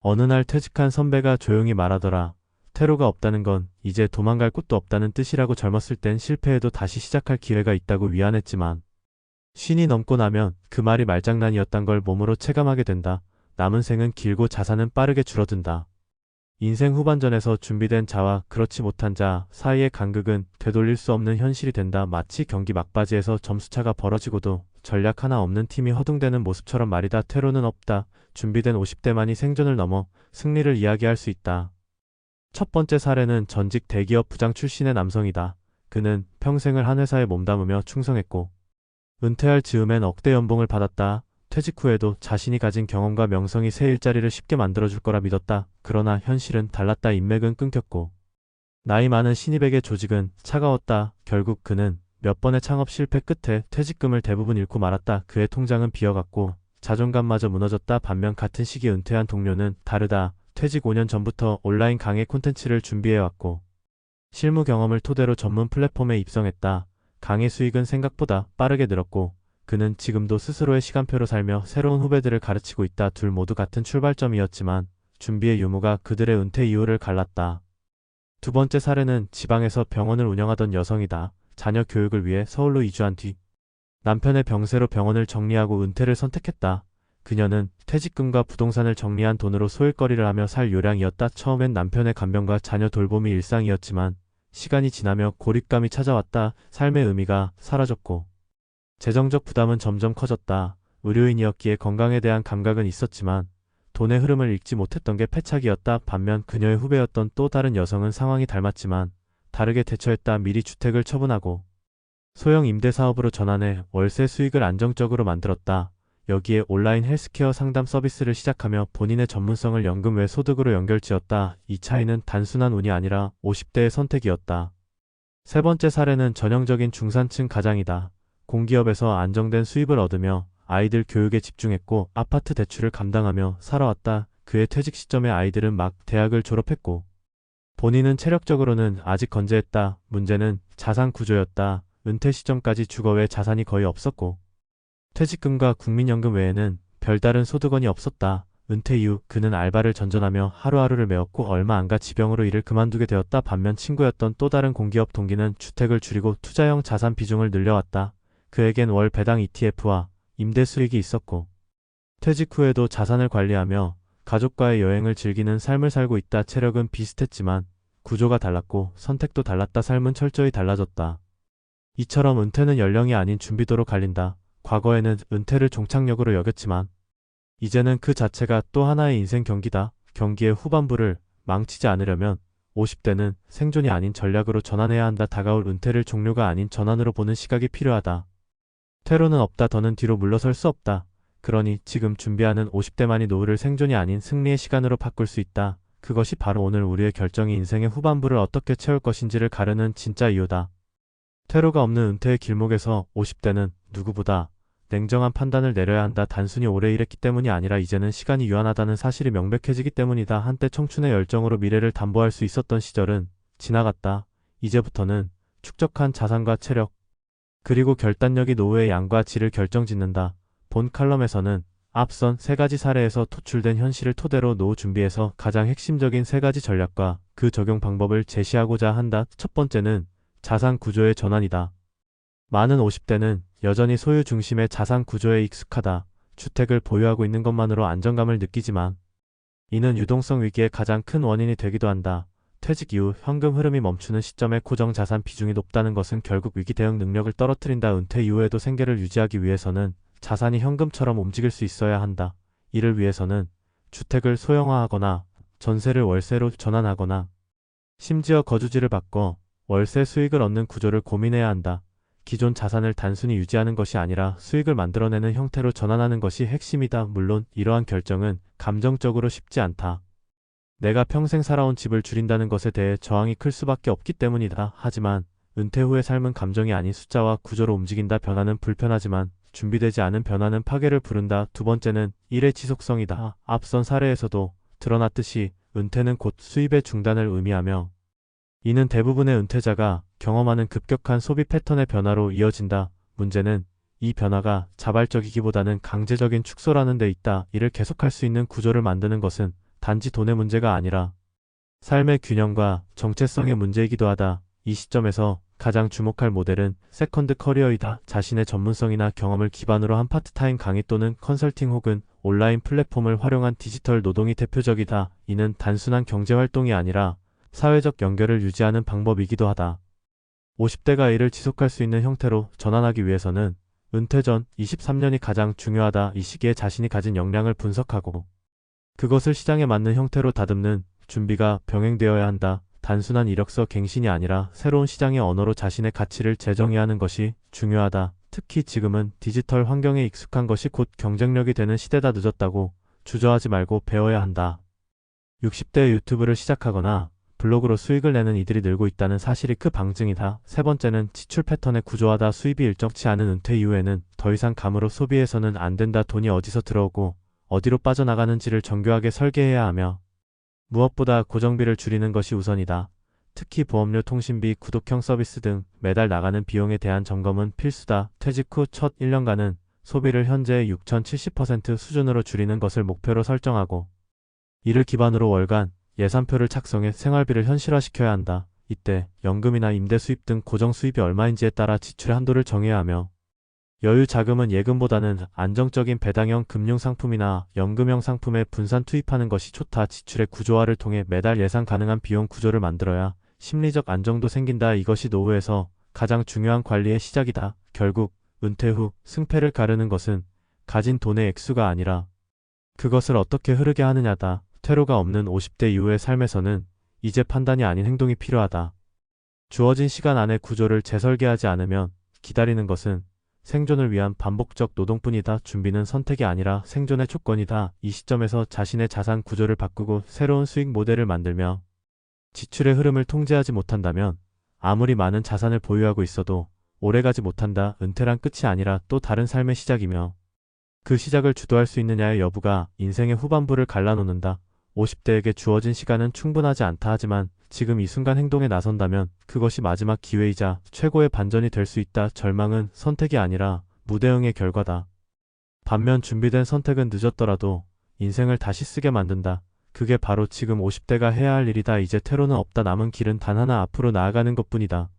어느 날 퇴직한 선배가 조용히 말하더라. 퇴로가 없다는 건 이제 도망갈 곳도 없다는 뜻이라고. 젊었을 땐 실패해도 다시 시작할 기회가 있다고 위안했지만 쉰이 넘고 나면 그 말이 말장난이었단 걸 몸으로 체감하게 된다. 남은 생은 길고 자산은 빠르게 줄어든다. 인생 후반전에서 준비된 자와 그렇지 못한 자 사이의 간극은 되돌릴 수 없는 현실이 된다. 마치 경기 막바지에서 점수차가 벌어지고도 전략 하나 없는 팀이 허둥대는 모습처럼 말이다. 퇴로는 없다. 준비된 50대만이 생존을 넘어 승리를 이야기할 수 있다. 첫 번째 사례는 전직 대기업 부장 출신의 남성이다. 그는 평생을 한 회사에 몸담으며 충성했고 은퇴할 즈음엔 억대 연봉을 받았다. 퇴직 후에도 자신이 가진 경험과 명성이 새 일자리를 쉽게 만들어줄 거라 믿었다. 그러나 현실은 달랐다. 인맥은 끊겼고 나이 많은 신입에게 조직은 차가웠다. 결국 그는 몇 번의 창업 실패 끝에 퇴직금을 대부분 잃고 말았다. 그의 통장은 비어갔고 자존감마저 무너졌다. 반면 같은 시기 은퇴한 동료는 다르다. 퇴직 5년 전부터 온라인 강의 콘텐츠를 준비해왔고 실무 경험을 토대로 전문 플랫폼에 입성했다. 강의 수익은 생각보다 빠르게 늘었고 그는 지금도 스스로의 시간표로 살며 새로운 후배들을 가르치고 있다. 둘 모두 같은 출발점이었지만 준비의 유무가 그들의 은퇴 이후를 갈랐다. 두 번째 사례는 지방에서 병원을 운영하던 여성이다. 자녀 교육을 위해 서울로 이주한 뒤 남편의 병세로 병원을 정리하고 은퇴를 선택했다. 그녀는 퇴직금과 부동산을 정리한 돈으로 소일거리를 하며 살 요량이었다. 처음엔 남편의 간병과 자녀 돌봄이 일상이었지만 시간이 지나며 고립감이 찾아왔다. 삶의 의미가 사라졌고 재정적 부담은 점점 커졌다. 의료인이었기에 건강에 대한 감각은 있었지만 돈의 흐름을 읽지 못했던 게 패착이었다. 반면 그녀의 후배였던 또 다른 여성은 상황이 닮았지만 다르게 대처했다. 미리 주택을 처분하고 소형 임대사업으로 전환해 월세 수익을 안정적으로 만들었다. 여기에 온라인 헬스케어 상담 서비스를 시작하며 본인의 전문성을 연금 외 소득으로 연결지었다. 이 차이는 단순한 운이 아니라 50대의 선택이었다. 세 번째 사례는 전형적인 중산층 가장이다. 공기업에서 안정된 수입을 얻으며 아이들 교육에 집중했고 아파트 대출을 감당하며 살아왔다. 그의 퇴직 시점에 아이들은 막 대학을 졸업했고 본인은 체력적으로는 아직 건재했다. 문제는 자산 구조였다. 은퇴 시점까지 주거 외 자산이 거의 없었고 퇴직금과 국민연금 외에는 별다른 소득원이 없었다. 은퇴 이후 그는 알바를 전전하며 하루하루를 메웠고 얼마 안 가 지병으로 일을 그만두게 되었다. 반면 친구였던 또 다른 공기업 동기는 주택을 줄이고 투자형 자산 비중을 늘려왔다. 그에겐 월 배당 ETF와 임대 수익이 있었고 퇴직 후에도 자산을 관리하며 가족과의 여행을 즐기는 삶을 살고 있다. 체력은 비슷했지만 구조가 달랐고 선택도 달랐다. 삶은 철저히 달라졌다. 이처럼 은퇴는 연령이 아닌 준비도로 갈린다. 과거에는 은퇴를 종착역으로 여겼지만 이제는 그 자체가 또 하나의 인생 경기다. 경기의 후반부를 망치지 않으려면 50대는 생존이 아닌 전략으로 전환해야 한다. 다가올 은퇴를 종료가 아닌 전환으로 보는 시각이 필요하다. 퇴로는 없다. 더는 뒤로 물러설 수 없다. 그러니 지금 준비하는 50대만이 노후를 생존이 아닌 승리의 시간으로 바꿀 수 있다. 그것이 바로 오늘 우리의 결정이 인생의 후반부를 어떻게 채울 것인지를 가르는 진짜 이유다. 퇴로가 없는 은퇴의 길목에서 50대는 누구보다 냉정한 판단을 내려야 한다. 단순히 오래 일했기 때문이 아니라 이제는 시간이 유한하다는 사실이 명백해지기 때문이다. 한때 청춘의 열정으로 미래를 담보할 수 있었던 시절은 지나갔다. 이제부터는 축적한 자산과 체력, 그리고 결단력이 노후의 양과 질을 결정짓는다. 본 칼럼에서는 앞선 세 가지 사례에서 도출된 현실을 토대로 노후 준비에서 가장 핵심적인 세 가지 전략과 그 적용 방법을 제시하고자 한다. 첫 번째는 자산 구조의 전환이다. 많은 50대는 여전히 소유 중심의 자산 구조에 익숙하다. 주택을 보유하고 있는 것만으로 안정감을 느끼지만 이는 유동성 위기의 가장 큰 원인이 되기도 한다. 퇴직 이후 현금 흐름이 멈추는 시점에 고정 자산 비중이 높다는 것은 결국 위기 대응 능력을 떨어뜨린다. 은퇴 이후에도 생계를 유지하기 위해서는 자산이 현금처럼 움직일 수 있어야 한다. 이를 위해서는 주택을 소형화하거나 전세를 월세로 전환하거나 심지어 거주지를 바꿔 월세 수익을 얻는 구조를 고민해야 한다. 기존 자산을 단순히 유지하는 것이 아니라 수익을 만들어내는 형태로 전환하는 것이 핵심이다. 물론 이러한 결정은 감정적으로 쉽지 않다. 내가 평생 살아온 집을 줄인다는 것에 대해 저항이 클 수밖에 없기 때문이다. 하지만 은퇴 후의 삶은 감정이 아닌 숫자와 구조로 움직인다. 변화는 불편하지만 준비되지 않은 변화는 파괴를 부른다. 두 번째는 일의 지속성이다. 앞선 사례에서도 드러났듯이 은퇴는 곧 수입의 중단을 의미하며 이는 대부분의 은퇴자가 경험하는 급격한 소비 패턴의 변화로 이어진다. 문제는 이 변화가 자발적이기보다는 강제적인 축소라는 데 있다. 이를 계속할 수 있는 구조를 만드는 것은 단지 돈의 문제가 아니라 삶의 균형과 정체성의 문제이기도 하다. 이 시점에서 가장 주목할 모델은 세컨드 커리어이다. 자신의 전문성이나 경험을 기반으로 한 파트타임 강의 또는 컨설팅 혹은 온라인 플랫폼을 활용한 디지털 노동이 대표적이다. 이는 단순한 경제활동이 아니라 사회적 연결을 유지하는 방법이기도 하다. 50대가 이를 지속할 수 있는 형태로 전환하기 위해서는 은퇴 전 23년이 가장 중요하다. 이 시기에 자신이 가진 역량을 분석하고 그것을 시장에 맞는 형태로 다듬는 준비가 병행되어야 한다. 단순한 이력서 갱신이 아니라 새로운 시장의 언어로 자신의 가치를 재정의하는 하는 것이 중요하다. 특히 지금은 디지털 환경에 익숙한 것이 곧 경쟁력이 되는 시대다. 늦었다고 주저하지 말고 배워야 한다. 60대에 유튜브를 시작하거나 블로그로 수익을 내는 이들이 늘고 있다는 사실이 그 방증이다. 세 번째는 지출 패턴의 구조화다. 수입이 일정치 않은 은퇴 이후에는 더 이상 감으로 소비해서는 안 된다. 돈이 어디서 들어오고 어디로 빠져나가는지를 정교하게 설계해야 하며 무엇보다 고정비를 줄이는 것이 우선이다. 특히 보험료, 통신비, 구독형 서비스 등 매달 나가는 비용에 대한 점검은 필수다. 퇴직 후 첫 1년간은 소비를 현재의 6,070% 수준으로 줄이는 것을 목표로 설정하고 이를 기반으로 월간 예산표를 작성해 생활비를 현실화시켜야 한다. 이때 연금이나 임대 수입 등 고정 수입이 얼마인지에 따라 지출의 한도를 정해야 하며 여유 자금은 예금보다는 안정적인 배당형 금융상품이나 연금형 상품에 분산 투입하는 것이 좋다. 지출의 구조화를 통해 매달 예상 가능한 비용 구조를 만들어야 심리적 안정도 생긴다. 이것이 노후에서 가장 중요한 관리의 시작이다. 결국 은퇴 후 승패를 가르는 것은 가진 돈의 액수가 아니라 그것을 어떻게 흐르게 하느냐다. 퇴로가 없는 50대 이후의 삶에서는 이제 판단이 아닌 행동이 필요하다. 주어진 시간 안에 구조를 재설계하지 않으면 기다리는 것은 생존을 위한 반복적 노동뿐이다. 준비는 선택이 아니라 생존의 조건이다. 이 시점에서 자신의 자산 구조를 바꾸고 새로운 수익 모델을 만들며 지출의 흐름을 통제하지 못한다면 아무리 많은 자산을 보유하고 있어도 오래가지 못한다. 은퇴란 끝이 아니라 또 다른 삶의 시작이며 그 시작을 주도할 수 있느냐의 여부가 인생의 후반부를 갈라놓는다. 50대에게 주어진 시간은 충분하지 않다. 하지만 지금 이 순간 행동에 나선다면 그것이 마지막 기회이자 최고의 반전이 될 수 있다. 절망은 선택이 아니라 무대응의 결과다. 반면 준비된 선택은 늦었더라도 인생을 다시 쓰게 만든다. 그게 바로 지금 50대가 해야 할 일이다. 이제 퇴로는 없다. 남은 길은 단 하나, 앞으로 나아가는 것뿐이다.